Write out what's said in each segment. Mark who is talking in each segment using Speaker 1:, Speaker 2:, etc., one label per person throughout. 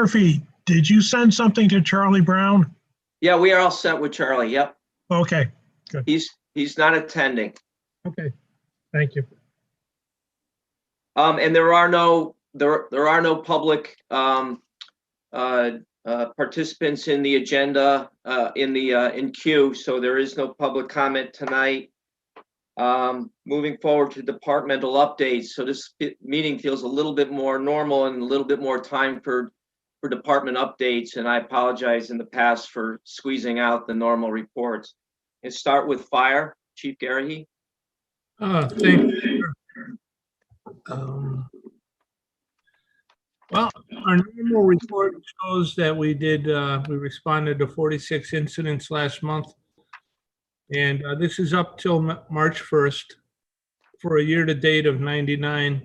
Speaker 1: Murphy, did you send something to Charlie Brown?
Speaker 2: Yeah, we are all set with Charlie. Yep.
Speaker 1: Okay,
Speaker 2: He's not attending.
Speaker 1: okay, thank you.
Speaker 2: And there are no public participants in the agenda in queue, so there is no public comment tonight. Moving forward to departmental updates. So this meeting feels a little bit more normal and a little bit more time for department updates, and I apologize in the past for squeezing out the normal reports. Let's start with fire. Chief Garahy.
Speaker 3: Thank you. Well, our normal report shows that we responded to 46 incidents last month. And this is up till March 1st for a year-to-date of 99.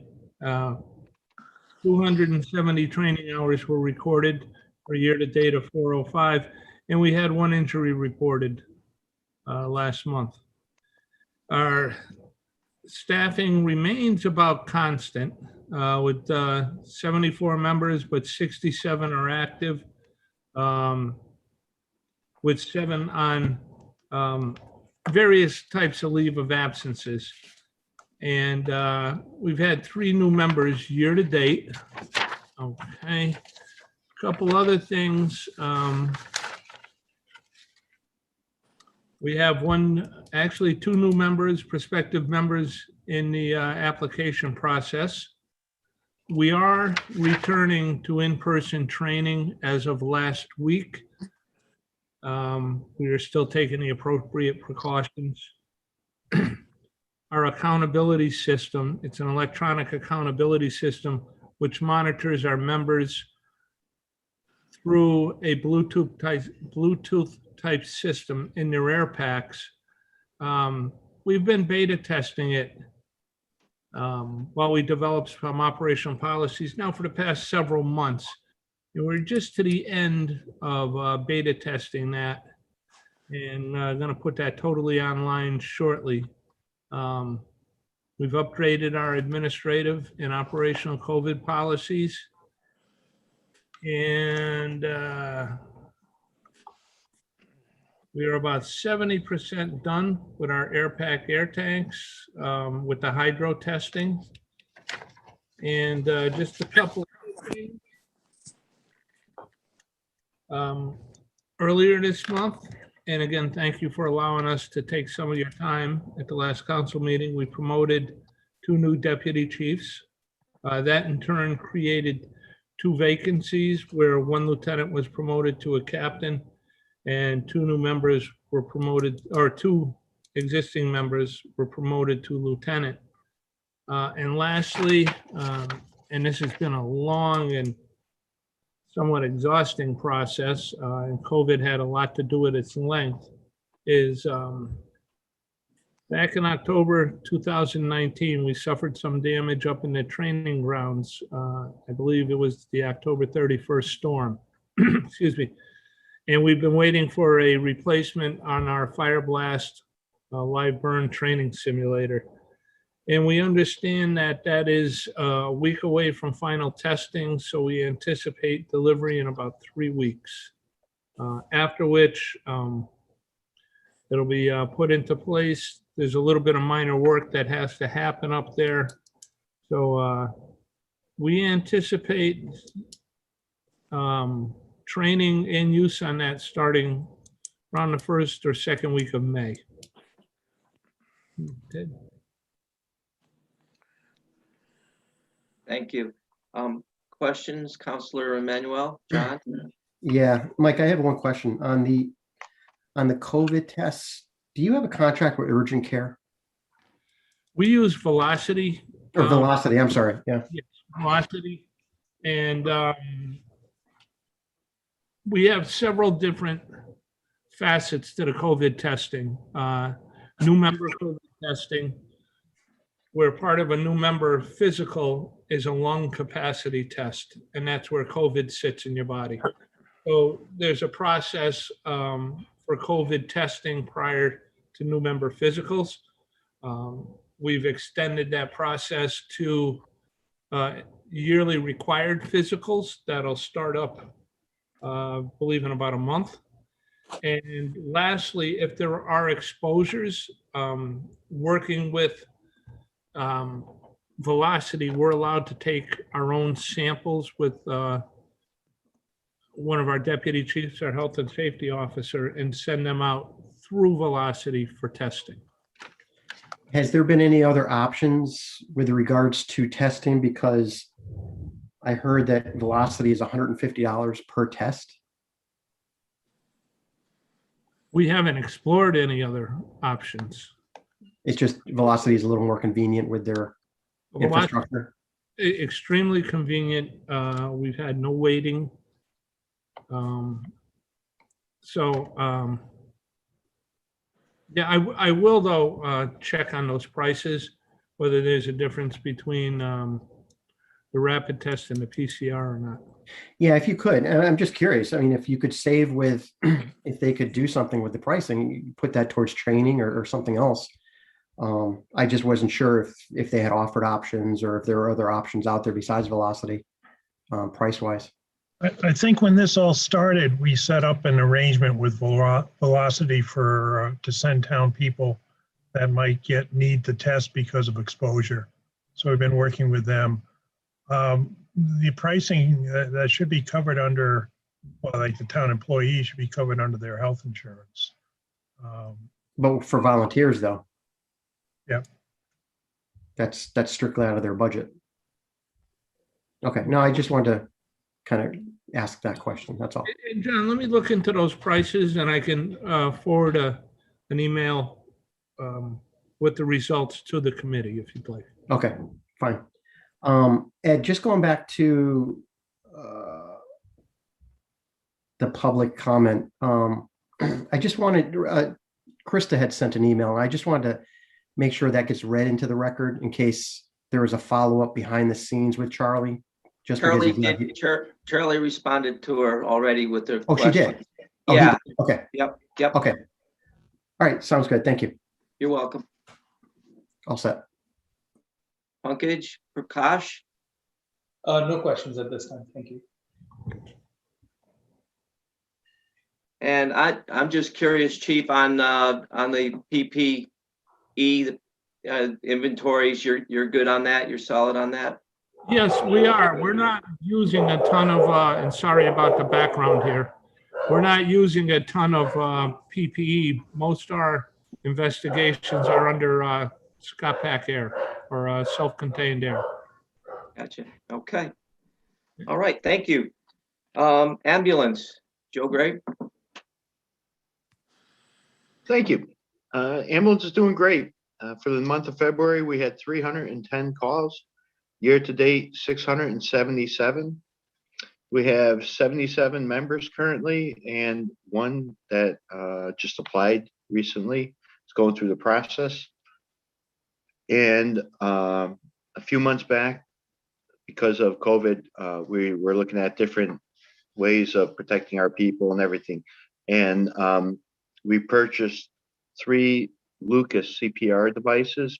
Speaker 3: 270 training hours were recorded for a year-to-date of 405. And we had 1 injury reported last month. Our staffing remains about constant with 74 members, but 67 are active, with 7 on various types of leave of absences. And we've had 3 new members year to date. Okay, a couple other things. We have 2 new members, prospective members in the application process. We are returning to in-person training as of last week. We are still taking the appropriate precautions. Our accountability system, it's an electronic accountability system which monitors our members through a Bluetooth type system in their air packs. We've been beta testing it while we develop some operational policies now for the past several months. And we're just to the end of beta testing that, and going to put that totally online shortly. We've upgraded our administrative and operational COVID policies, and we are about 70% done with our AirPak air tanks with the hydro testing. And just a couple of things. Earlier this month, and again, thank you for allowing us to take some of your time at the last council meeting, we promoted 2 new deputy chiefs. That in turn created 2 vacancies where 1 lieutenant was promoted to a captain and 2 new members were promoted, or 2 existing members were promoted to lieutenant. And lastly, and this has been a long and somewhat exhausting process, and COVID had a lot to do with its length, is back in October 2019, we suffered some damage up in the training grounds. I believe it was the October 31st storm, excuse me. And we've been waiting for a replacement on our Fire Blast live burn training simulator. And we understand that that is a week away from final testing, so we anticipate delivery in about 3 weeks. After which it'll be put into place. There's a little bit of minor work that has to happen up there. So we anticipate training and use on that starting around the 1st or 2nd week of May. Okay.
Speaker 2: Thank you. Questions, Councilor Emmanuel? John?
Speaker 4: Yeah, Mike, I have one question on the COVID tests. Do you have a contract with Urgent Care
Speaker 3: We use Velocity.
Speaker 4: or Velocity? I'm sorry. Yeah.
Speaker 3: Yes, Velocity. And we have several different facets to the COVID testing. New member COVID testing, where part of a new member physical is a lung capacity test, and that's where COVID sits in your body. So there's a process for COVID testing prior to new member physicals. We've extended that process to yearly required physicals that'll start up, I believe in about a month. And lastly, if there are exposures, working with Velocity, we're allowed to take our own samples with one of our deputy chiefs, our health and safety officer, and send them out through Velocity for testing.
Speaker 4: Has there been any other options with regards to testing? Because I heard that Velocity is $150 per test.
Speaker 3: We haven't explored any other options.
Speaker 4: It's just Velocity is a little more convenient with their infrastructure.
Speaker 3: Extremely convenient. We've had no waiting. Yeah, I will though check on those prices, whether there's a difference between the rapid test and the PCR or not.
Speaker 4: Yeah, if you could. And I'm just curious. I mean, if you could save with, if they could do something with the pricing, you put that towards training or something else. I just wasn't sure if they had offered options or if there are other options out there besides Velocity, price-wise.
Speaker 1: I think when this all started, we set up an arrangement with Velocity for to send town people that might need the test because of exposure. So we've been working with them. The pricing that should be covered under, well, like the town employees should be covered under their health insurance.
Speaker 4: But for volunteers, though.
Speaker 1: Yeah.
Speaker 4: That's strictly out of their budget. Okay, no, I just wanted to kind of ask that question. That's all.
Speaker 3: And John, let me look into those prices and I can forward an email with the results to the committee if you'd like.
Speaker 4: Okay, fine. Ed, just going back to the public comment, I just wanted, Krista had sent an email, and I just wanted to make sure that gets read into the record in case there was a follow-up behind the scenes with Charlie. Just
Speaker 2: Charlie
Speaker 4: because he's
Speaker 2: did, Charlie responded to her already with the
Speaker 4: Oh, she did?
Speaker 2: question.
Speaker 4: Oh, he
Speaker 2: Yeah,
Speaker 4: did. Okay,
Speaker 2: yep,
Speaker 4: okay. All right, sounds good. Thank you.
Speaker 2: you're welcome.
Speaker 4: All set.
Speaker 2: Pankaj, Prakash?
Speaker 5: No questions at this time. Thank you.
Speaker 2: And I'm just curious, Chief, on the PPE inventories, you're good on that? You're solid on that?
Speaker 3: Yes, we are. We're not using a ton of, and sorry about the background here. We're not using a ton of PPE. Most our investigations are under Scott Pack Air or self-contained air.
Speaker 2: Gotcha. Okay. All right. Thank you. Ambulance, Joe Gray.
Speaker 6: Thank you. Ambulance is doing great. For the month of February, we had 310 calls. Year to date, 677. We have 77 members currently and one that just applied recently. It's going through the process. And a few months back, because of COVID, we were looking at different ways of protecting our people and everything. And we purchased 3 Lucas CPR devices.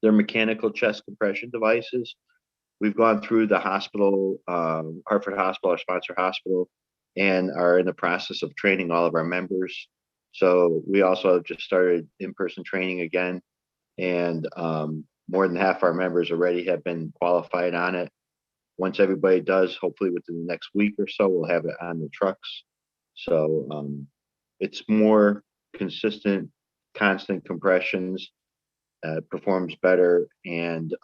Speaker 6: They're mechanical chest compression devices. We've gone through the hospital, Hartford Hospital, our sponsor hospital, and are in the process of training all of our members. So we also just started in-person training again. And more than half our members already have been qualified on it. Once everybody does, hopefully within the next week or so, we'll have it on the trucks. So it's more consistent, constant compressions, performs better. And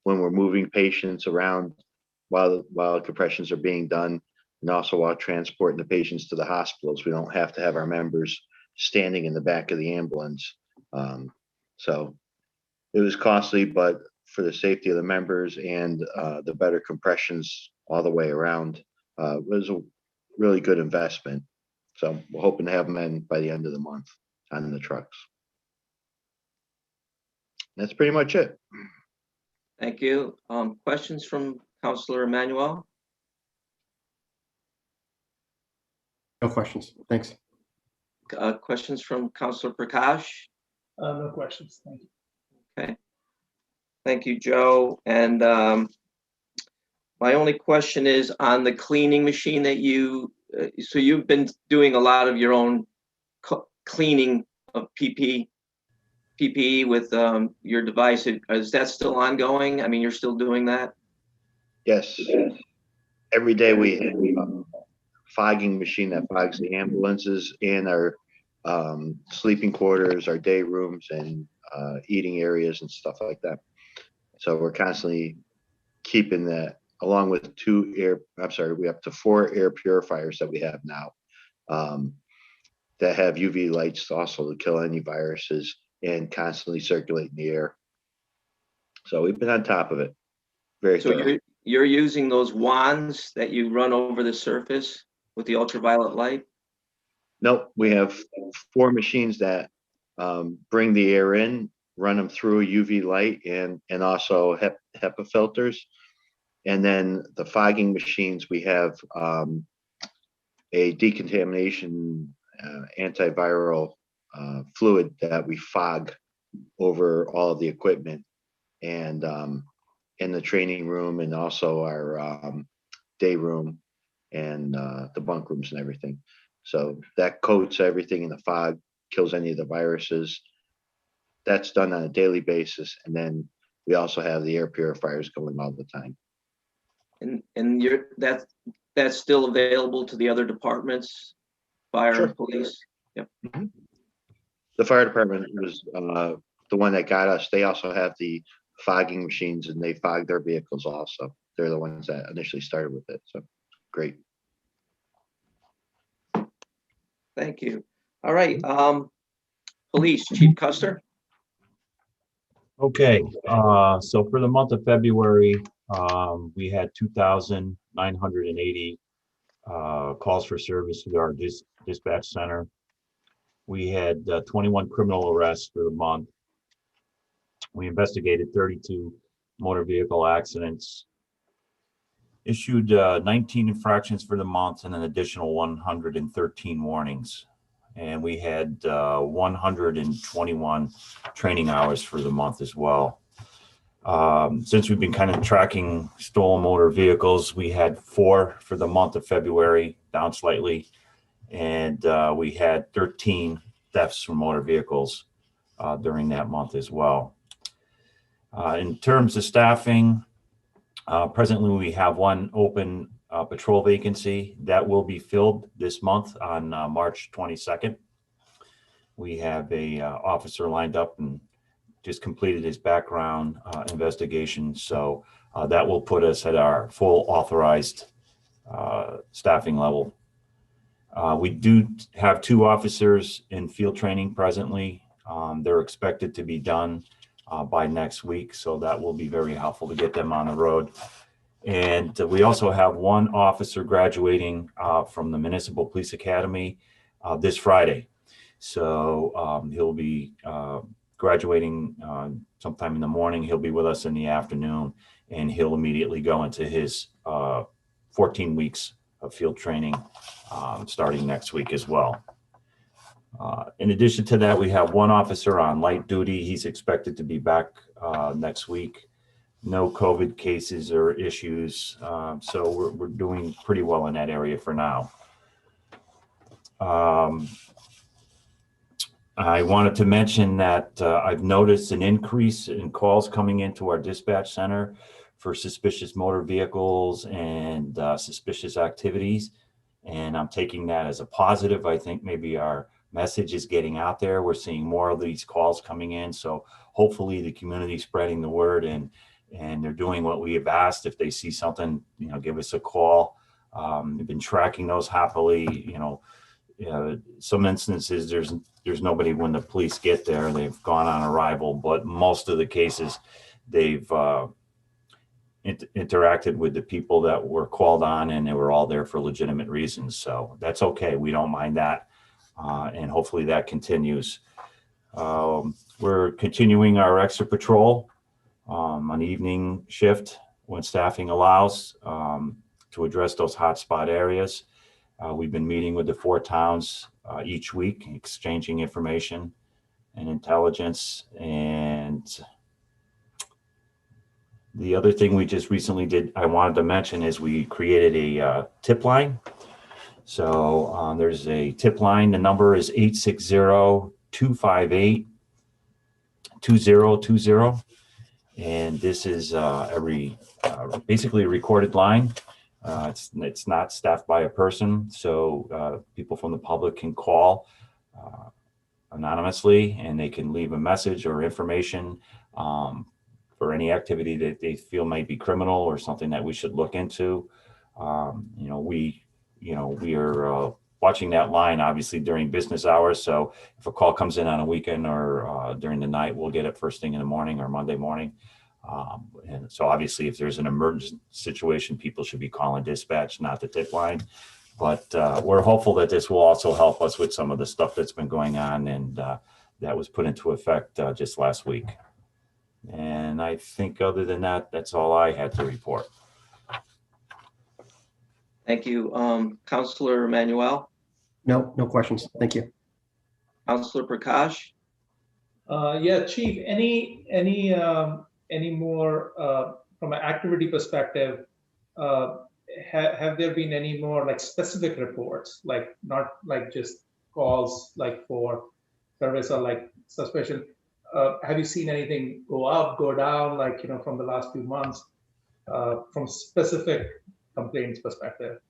Speaker 6: when we're moving patients around while compressions are being done, and also while transporting the patients to the hospitals, we don't have to have our members standing in the back of the ambulance. So it was costly, but for the safety of the members and the better compressions all the way around, it was a really good investment. So we're hoping to have them in by the end of the month on the trucks. That's pretty much it.
Speaker 2: Thank you. Questions from Councilor Emmanuel?
Speaker 4: No questions. Thanks.
Speaker 2: Questions from Councilor Prakash?
Speaker 5: No questions. Thank you.
Speaker 2: Okay. Thank you, Joe. And my only question is on the cleaning machine that so you've been doing a lot of your own cleaning of PPE with your device. Is that still ongoing? I mean, you're still doing that?
Speaker 6: Yes. Every day we have a fogging machine that fogs the ambulances and our sleeping quarters, our day rooms, and eating areas and stuff like that. So we're constantly keeping that, along with we have to 4 air purifiers that we have now that have UV lights also to kill any viruses and constantly circulate in the air. So we've been on top of it. Very
Speaker 2: So
Speaker 6: thorough.
Speaker 2: you're using those wands that you run over the surface with the ultraviolet light?
Speaker 6: Nope, we have 4 machines that bring the air in, run them through a UV light and also HEPA filters. And then the fogging machines, we have a decontamination antiviral fluid that we fog over all of the equipment and in the training room and also our day room and the bunk rooms and everything. So that coats everything in the fog, kills any of the viruses. That's done on a daily basis. And then we also have the air purifiers going all the time.
Speaker 2: And that's still available to the other departments, fire
Speaker 6: Sure.
Speaker 2: and police? Yep.
Speaker 6: The fire department was the one that got us. They also have the fogging machines and they fog their vehicles also. They're the ones that initially started with it. So great.
Speaker 2: Thank you. All right. Police, Chief Custer.
Speaker 7: Okay, so for the month of February, we had 2,980 calls for service to our dispatch center. We had 21 criminal arrests for the month. We investigated 32 motor vehicle accidents, issued 19 infractions for the month and an additional 113 warnings. And we had 121 training hours for the month as well. Since we've been kind of tracking stolen motor vehicles, we had 4 for the month of February, down slightly. And we had 13 thefts from motor vehicles during that month as well. In terms of staffing, presently we have 1 open patrol vacancy that will be filled this month on March 22nd. We have a officer lined up and just completed his background investigation. So that will put us at our full authorized staffing level. We do have 2 officers in field training presently. They're expected to be done by next week. So that will be very helpful to get them on the road. And we also have 1 officer graduating from the Municipal Police Academy this Friday. So he'll be graduating sometime in the morning. He'll be with us in the afternoon, and he'll immediately go into his 14 weeks of field training starting next week as well. In addition to that, we have 1 officer on light duty. He's expected to be back next week. No COVID cases or issues. So we're doing pretty well in that area for now. I wanted to mention that I've noticed an increase in calls coming into our dispatch center for suspicious motor vehicles and suspicious activities. And I'm taking that as a positive. I think maybe our message is getting out there. We're seeing more of these calls coming in. So hopefully the community is spreading the word and they're doing what we have asked. If they see something, give us a call. We've been tracking those happily. Some instances there's nobody when the police get there. They've gone on arrival, but most of the cases they've interacted with the people that were called on, and they were all there for legitimate reasons. So that's okay. We don't mind that, and hopefully that continues. We're continuing our extra patrol on evening shift when staffing allows to address those hotspot areas. We've been meeting with the 4 towns each week, exchanging information and intelligence. And The other thing we just recently did, I wanted to mention, is we created a tip line. So there's a tip line. The number is 860-258-2020. And this is basically a recorded line. It's not staffed by a person, so people from the public can call anonymously, and they can leave a message or information for any activity that they feel might be criminal or something that we should look into. We are watching that line obviously during business hours. So if a call comes in on a weekend or during the night, we'll get it first thing in the morning or Monday morning. And so obviously if there's an emergency situation, people should be calling dispatch, not the tip line. But we're hopeful that this will also help us with some of the stuff that's been going on, and that was put into effect just last week. And I think other than that, that's all I had to report.
Speaker 2: Thank you. Councilor Manuel,
Speaker 4: No questions. Thank you.
Speaker 2: Councilor Prakash.
Speaker 5: Yeah, Chief, any more from an activity perspective? Have there been any more like specific reports, like not like just calls like for service or like suspicion? Have you seen anything go up, go down, like, from the last few months, from specific complaints perspective?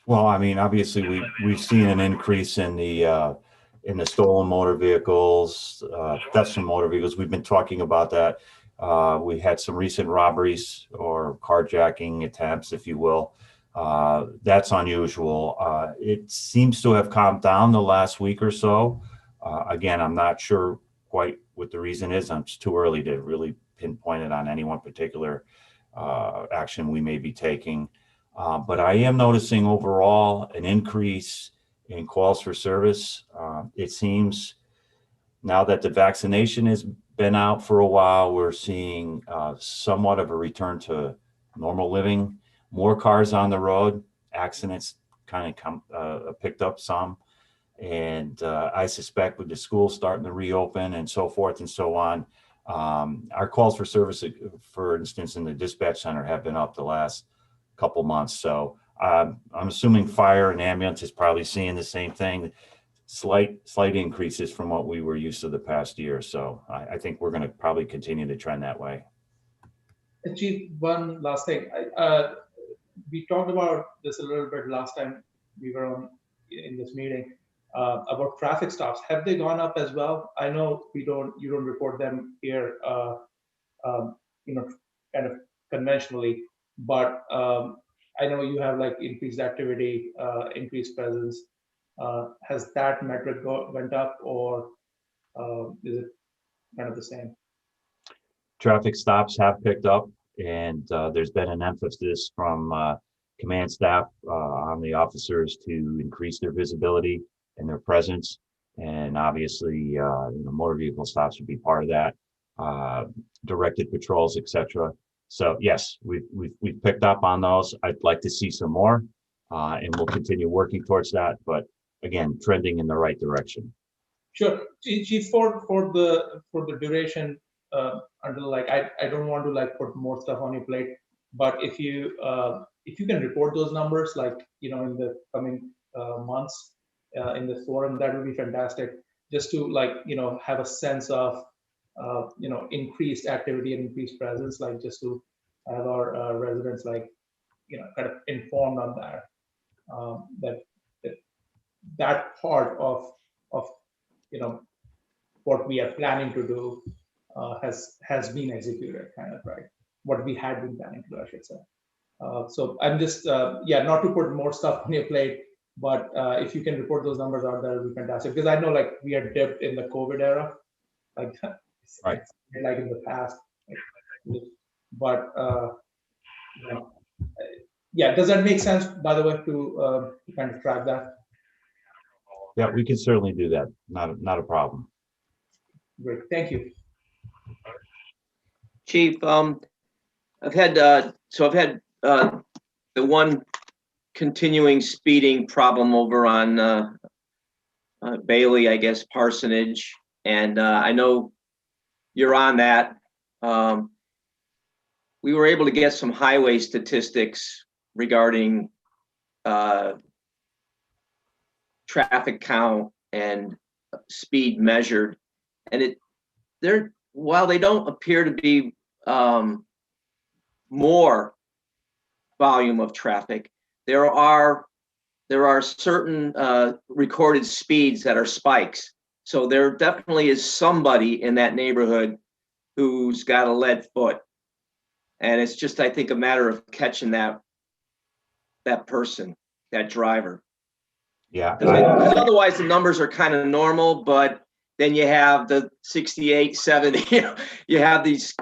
Speaker 7: Well, I mean, obviously we've seen an increase in the stolen motor vehicles, thefts from motor vehicles. We've been talking about that. We had some recent robberies or carjacking attempts, if you will. That's unusual. It seems to have calmed down the last week or so. Again, I'm not sure quite what the reason is. It's too early to really pinpoint it on any one particular action we may be taking. But I am noticing overall an increase in calls for service. It seems now that the vaccination has been out for a while, we're seeing somewhat of a return to normal living, more cars on the road, accidents kind of picked up some. And I suspect with the schools starting to reopen and so forth and so on, our calls for service, for instance, in the dispatch center have been up the last couple months. So I'm assuming fire and ambulance is probably seeing the same thing, slight increases from what we were used to the past year. So I think we're going to probably continue to trend that way.
Speaker 5: Chief, one last thing. We talked about this a little bit last time we were in this meeting about traffic stops. Have they gone up as well? I know you don't report them here, kind of conventionally, but I know you have like increased activity, increased presence. Has that metric went up, or is it kind of the same?
Speaker 7: Traffic stops have picked up, and there's been an emphasis from command staff on the officers to increase their visibility and their presence. And obviously, motor vehicle stops would be part of that, directed patrols, etc. So yes, we've picked up on those. I'd like to see some more, and we'll continue working towards that. But again, trending in the right direction.
Speaker 5: Sure, Chief. For the duration until like I don't want to like put more stuff on your plate, but if you can report those numbers like in the coming months in the forum, that would be fantastic. Just to like have a sense of increased activity and increased presence, like just to have our residents like kind of informed on that that part of what we are planning to do has been executed, kind of, right? What we had been planning to do, I should say. So I'm just not to put more stuff on your plate, but if you can report those numbers out, that would be fantastic, because I know like we are dipped in the COVID era, like
Speaker 7: right,
Speaker 5: like in the past, but does that make sense, by the way, to kind of track that?
Speaker 7: Yeah, we can certainly do that. Not a problem.
Speaker 5: Great, thank you.
Speaker 2: Chief, I've had the one continuing speeding problem over on Bailey, I guess, Parsonage, and I know you're on that. we were able to get some highway statistics regarding traffic count and speed measured. And while they don't appear to be more volume of traffic, there are certain recorded speeds that are spikes. So there definitely is somebody in that neighborhood who's got a lead foot. And it's just, I think, a matter of catching that person, that driver.
Speaker 7: Yeah.
Speaker 2: Because otherwise the numbers are kind of normal, but then you have the 68, 70, you have these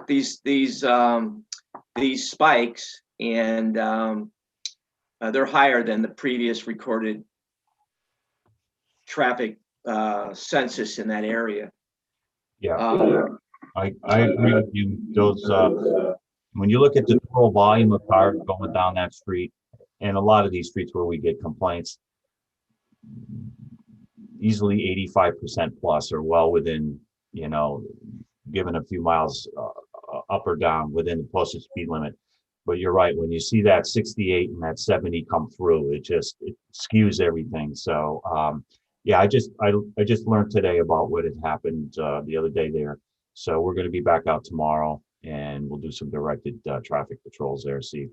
Speaker 2: spikes, and they're higher than the previous recorded traffic census in that area.
Speaker 7: Yeah. I agree with you. Those, when you look at the total volume of cars going down that street, and a lot of these streets where we get complaints, easily 85% plus are well within, given a few miles up or down within the posted speed limit. But you're right, when you see that 68 and that 70 come through, it skews everything. So yeah, I just learned today about what had happened the other day there. So we're going to be back out tomorrow, and we'll do some directed traffic patrols there. See,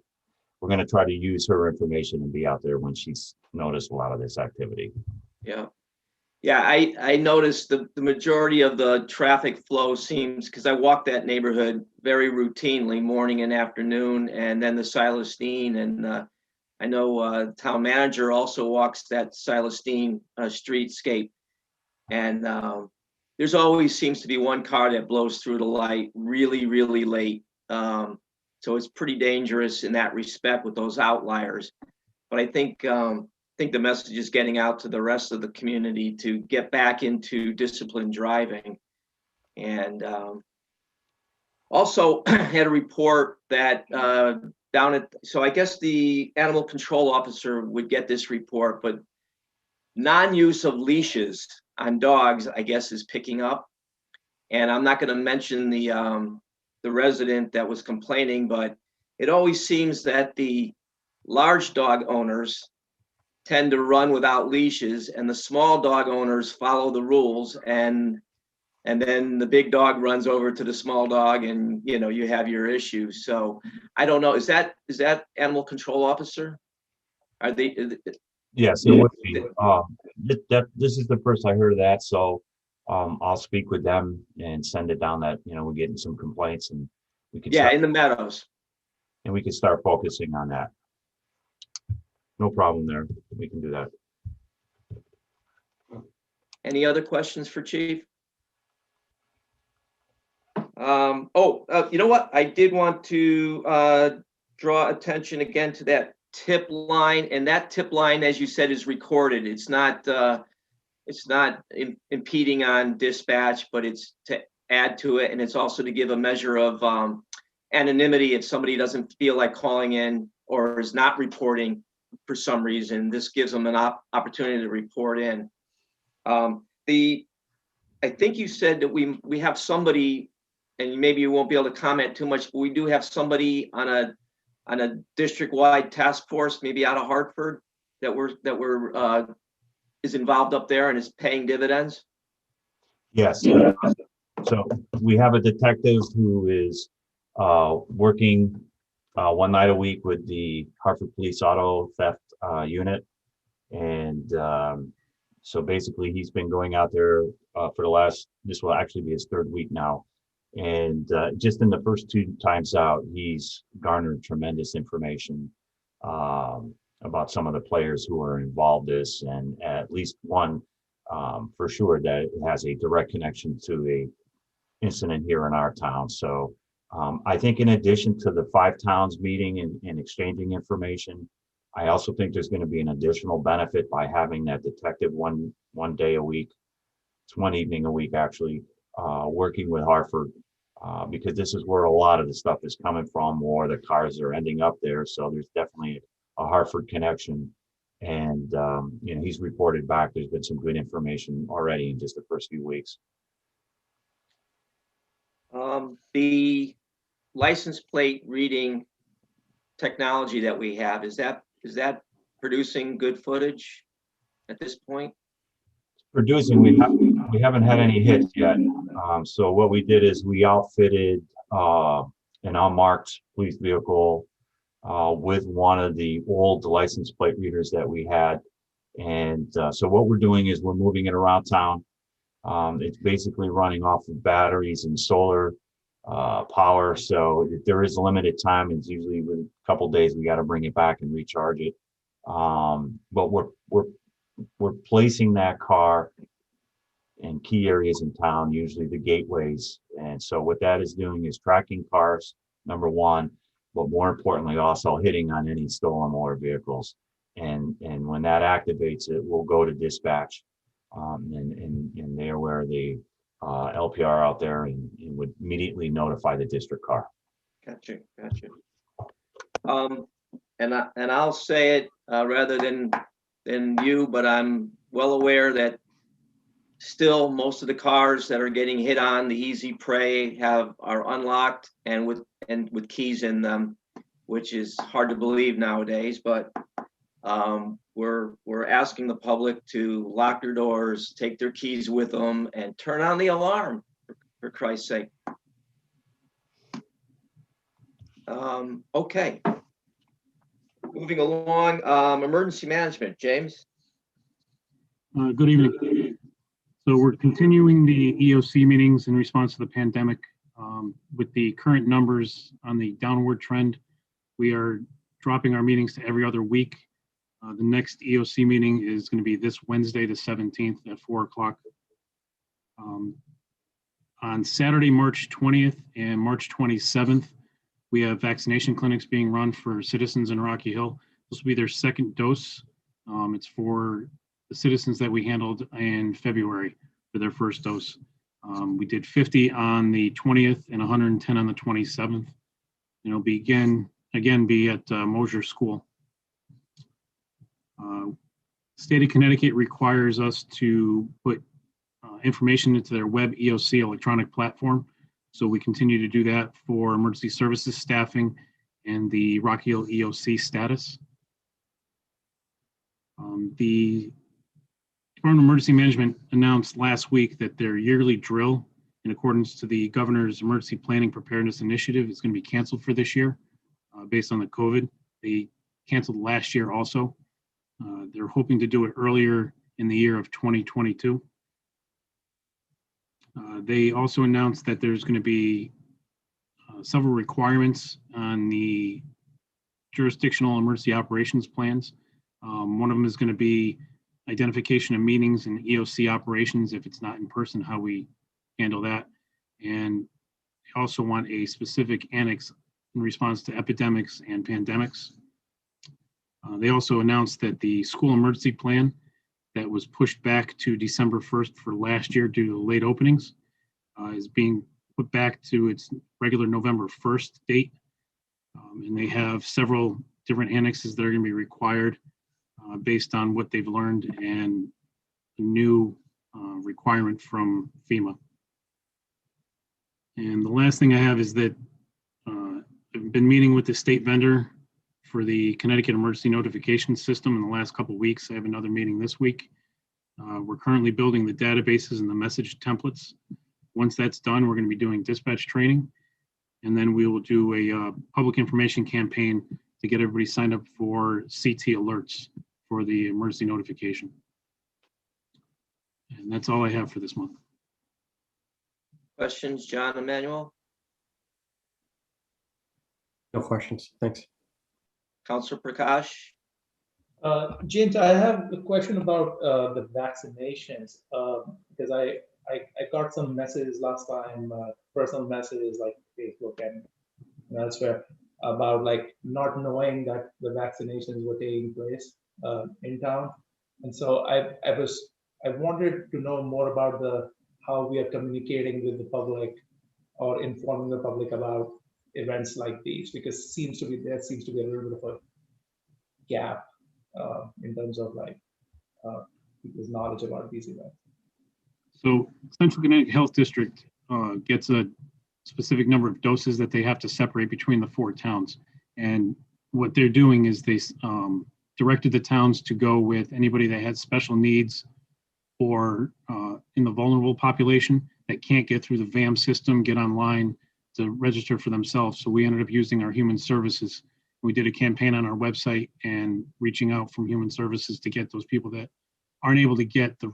Speaker 7: we're going to try to use her information and be out there when she's noticed a lot of this activity.
Speaker 2: Yeah. Yeah, I noticed the majority of the traffic flow seems, because I walk that neighborhood very routinely, morning and afternoon, and then the Silas Dean, and I know town manager also walks that Silas Dean streetscape, and there's always seems to be one car that blows through the light really, really late. So it's pretty dangerous in that respect with those outliers. But I think the message is getting out to the rest of the community to get back into disciplined driving. And also had a report that so I guess the animal control officer would get this report, but non-use of leashes on dogs, I guess, is picking up. And I'm not going to mention the resident that was complaining, but it always seems that the large dog owners tend to run without leashes, and the small dog owners follow the rules, and then the big dog runs over to the small dog, and you have your issues. So I don't know. Is that animal control officer? Are they?
Speaker 7: Yes, it would be. This is the first I heard of that, so I'll speak with them and send it down that we're getting some complaints, and we could
Speaker 2: in the meadows,
Speaker 7: and we can start focusing on that. No problem there. We can do that.
Speaker 2: Any other questions for Chief? You know what? I did want to draw attention again to that tip line, and that tip line, as you said, is recorded. It's not impeding on dispatch, but it's to add to it, and it's also to give a measure of anonymity if somebody doesn't feel like calling in or is not reporting for some reason. This gives them an opportunity to report in. I think you said that we have somebody, and maybe you won't be able to comment too much, but we do have somebody on a district-wide task force, maybe out of Hartford, that is involved up there and is paying dividends.
Speaker 7: Yes. So we have a detective who is working one night a week with the Hartford Police Auto Theft Unit. And so basically he's been going out there for this will actually be his third week now. And just in the first 2 times out, he's garnered tremendous information about some of the players who are involved in this, and at least one for sure that has a direct connection to a incident here in our town. So I think in addition to the 5 towns meeting and exchanging information, I also think there's going to be an additional benefit by having that detective one day a week. It's one evening a week, actually, working with Hartford, because this is where a lot of the stuff is coming from, or the cars are ending up there. So there's definitely a Hartford connection. And, he's reported back. There's been some good information already in just the first few weeks.
Speaker 2: license plate reading technology that we have, is that producing good footage at this point?
Speaker 7: Producing, we haven't had any hits yet. So what we did is we outfitted an unmarked police vehicle with one of the old license plate readers that we had. And so what we're doing is we're moving it around town. It's basically running off of batteries and solar power. So if there is a limited time, it's usually within a couple of days, we got to bring it back and recharge it. But we're placing that car in key areas in town, usually the gateways. And so what that is doing is tracking cars, number one, but more importantly, also hitting on any stolen motor vehicles. And when that activates it, we'll go to dispatch. And they're where the LPR out there and would immediately notify the district car.
Speaker 2: Gotcha. And I'll say it rather than you, but I'm well aware that still most of the cars that are getting hit on the Easy Prey are unlocked and with keys in them, which is hard to believe nowadays. But we're asking the public to lock their doors, take their keys with them, and turn on the alarm, for Christ's sake. Okay. Moving along, emergency management, James.
Speaker 8: Good evening. So we're continuing the EOC meetings in response to the pandemic. With the current numbers on the downward trend, we are dropping our meetings to every other week. The next EOC meeting is going to be this Wednesday, the 17th at 4 o'clock. On Saturday, March 20th and March 27th, we have vaccination clinics being run for citizens in Rocky Hill. This will be their second dose. It's for the citizens that we handled in February for their first dose. We did 50 on the 20th and 110 on the 27th. It'll be again be at Mosier School. State of Connecticut requires us to put information into their web EOC electronic platform. So we continue to do that for emergency services staffing and the Rocky Hill EOC status. The Department of Emergency Management announced last week that their yearly drill, in accordance to the Governor's Emergency Planning Preparedness Initiative, is going to be canceled for this year based on the COVID. They canceled last year also. They're hoping to do it earlier in the year of 2022. They also announced that there's going to be several requirements on the jurisdictional emergency operations plans. One of them is going to be identification of meetings and EOC operations if it's not in person, how we handle that. And they also want a specific annex in response to epidemics and pandemics. They also announced that the school emergency plan that was pushed back to December 1st for last year due to late openings is being put back to its regular November 1st date. And they have several different annexes that are going to be required based on what they've learned and a new requirement from FEMA. And the last thing I have is that I've been meeting with the state vendor for the Connecticut Emergency Notification System in the last couple of weeks. I have another meeting this week. We're currently building the databases and the message templates. Once that's done, we're going to be doing dispatch training, and then we will do a public information campaign to get everybody signed up for CT alerts for the emergency notification. And that's all I have for this month.
Speaker 2: Questions, John Emmanuel?
Speaker 4: No questions. Thanks.
Speaker 2: Councilor Prakash?
Speaker 5: James, I have a question about the vaccinations because I got some messages last time, personal messages like Facebook and elsewhere about like not knowing that the vaccinations were taking place in town, and so I wanted to know more about how we are communicating with the public or informing the public about events like these, because there seems to be a little bit of a gap in terms of like people's knowledge about these events.
Speaker 8: So Central Connecticut Health District gets a specific number of doses that they have to separate between the 4 towns. And what they're doing is they directed the towns to go with anybody that had special needs or in the vulnerable population that can't get through the VAM system, get online to register for themselves. So we ended up using our human services. We did a campaign on our website and reaching out from human services to get those people that aren't able to get the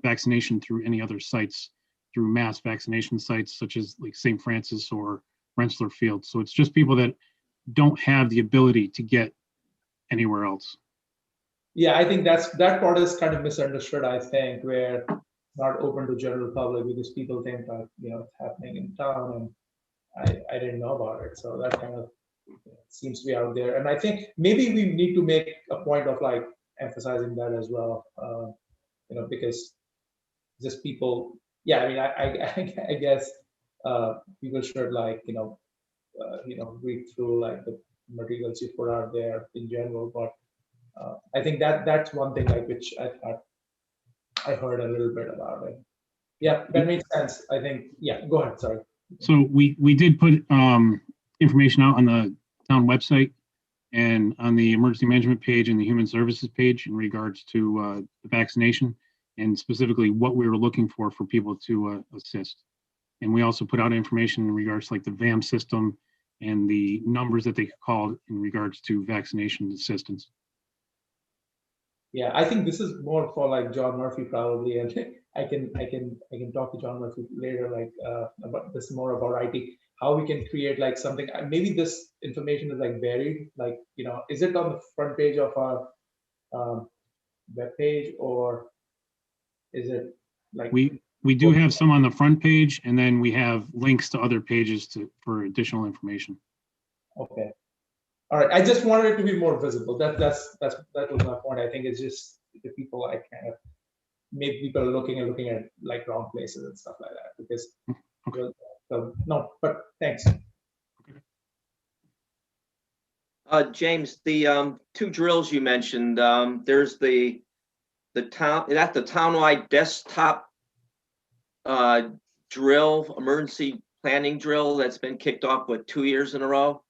Speaker 8: vaccination through any other sites, through mass vaccination sites such as like St. Francis or Rensselaer Field. So it's just people that don't have the ability to get anywhere else.
Speaker 5: Yeah, I think that part is kind of misunderstood, I think, where it's not open to general public because people think that, it's happening in town and I didn't know about it. So that kind of seems to be out there. And I think maybe we need to make a point of like emphasizing that as well, because just people, yeah, I mean, I guess people should like, read through like the materials you put out there in general, but I think that's one thing like which I thought I heard a little bit about it. Yeah, that makes sense. I think, yeah, go ahead, sorry.
Speaker 8: So we did put information out on the town website and on the emergency management page and the human services page in regards to the vaccination and specifically what we were looking for people to assist. And we also put out information in regards to like the VAM system and the numbers that they could call in regards to vaccination assistance.
Speaker 5: Yeah, I think this is more for like John Murphy probably, and I can talk to John Murphy later, like about this more about IT, how we can create like something. Maybe this information is like buried, like is it on the front page of our web page or is it like
Speaker 8: we do have some on the front page, and then we have links to other pages for additional information.
Speaker 5: Okay. All right. I just wanted it to be more visible. That was my point. I think it's just the people I kind of maybe people are looking at like wrong places and stuff like that because no, but thanks.
Speaker 2: James, the 2 drills you mentioned, there's the townwide desktop drill, emergency planning drill that's been kicked off with 2 years in a row.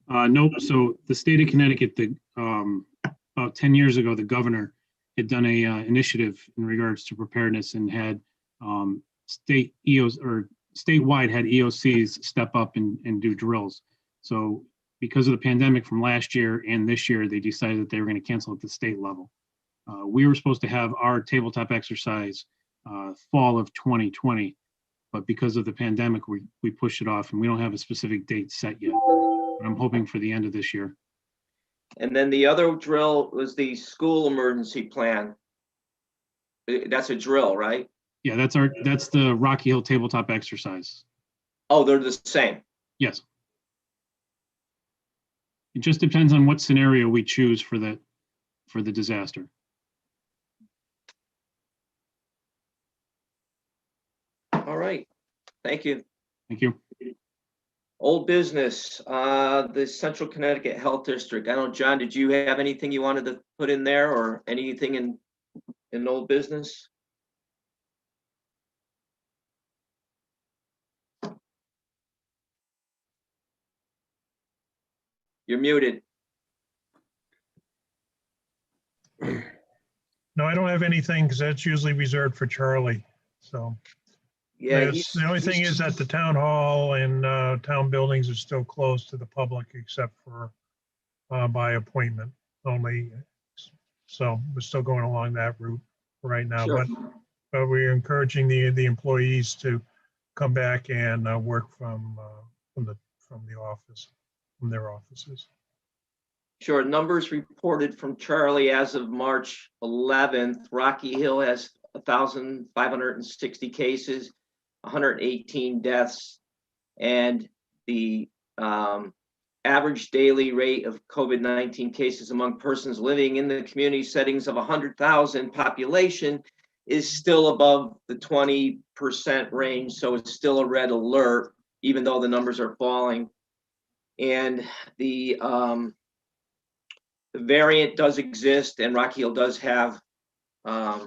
Speaker 8: Nope. So the state of Connecticut, about 10 years ago, the governor had done a initiative in regards to preparedness and had state EOs or statewide had EOCs step up and do drills. So because of the pandemic from last year and this year, they decided that they were going to cancel at the state level. We were supposed to have our tabletop exercise fall of 2020, but because of the pandemic, we pushed it off and we don't have a specific date set yet. But I'm hoping for the end of this year.
Speaker 2: And then the other drill was the school emergency plan. That's a drill, right?
Speaker 8: Yeah, that's the Rocky Hill tabletop exercise.
Speaker 2: Oh, they're the same.
Speaker 8: Yes. It just depends on what scenario we choose for the disaster.
Speaker 2: All right. Thank you.
Speaker 8: Thank you.
Speaker 2: Old business, the Central Connecticut Health District. I don't know, John, did you have anything you wanted to put in there or anything in old business? You're muted.
Speaker 1: No, I don't have anything because that's usually reserved for Charlie. So
Speaker 2: Yeah,
Speaker 1: the only thing is that the town hall and town buildings are still closed to the public except for by appointment only. So we're still going along that route right now,
Speaker 2: Sure.
Speaker 1: but we're encouraging the employees to come back and work from the office, from their offices.
Speaker 2: Sure. Numbers reported from Charlie as of March 11th. Rocky Hill has 1,560 cases, 118 deaths, and the average daily rate of COVID-19 cases among persons living in the community settings of 100,000 population is still above the 20% range. So it's still a red alert, even though the numbers are falling. And the variant does exist, and Rocky Hill does have a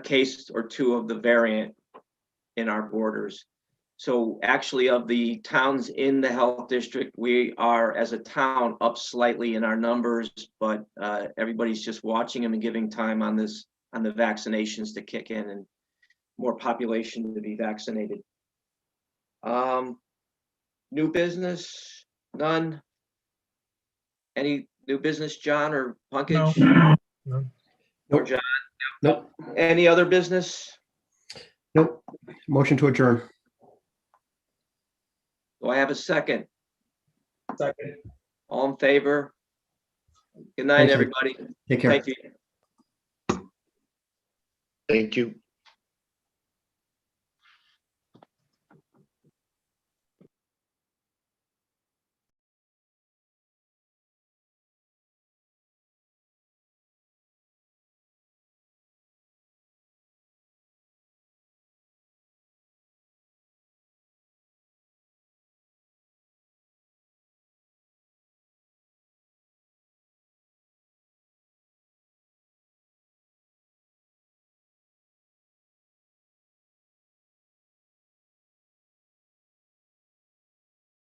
Speaker 2: case or two of the variant in our borders. So actually of the towns in the health district, we are as a town up slightly in our numbers, but everybody's just watching them and giving time on this, on the vaccinations to kick in and more population to be vaccinated. New business, none. Any new business, John or
Speaker 1: No,
Speaker 2: Punkage?
Speaker 1: no.
Speaker 2: Or John?
Speaker 4: Nope,
Speaker 2: Any other business?
Speaker 4: nope. Motion to adjourn.
Speaker 2: Do I have a second?
Speaker 5: Second.
Speaker 2: All in favor? Good night,
Speaker 4: Thank you.
Speaker 2: everybody.
Speaker 4: Take care.
Speaker 2: Thank you.
Speaker 6: Thank you.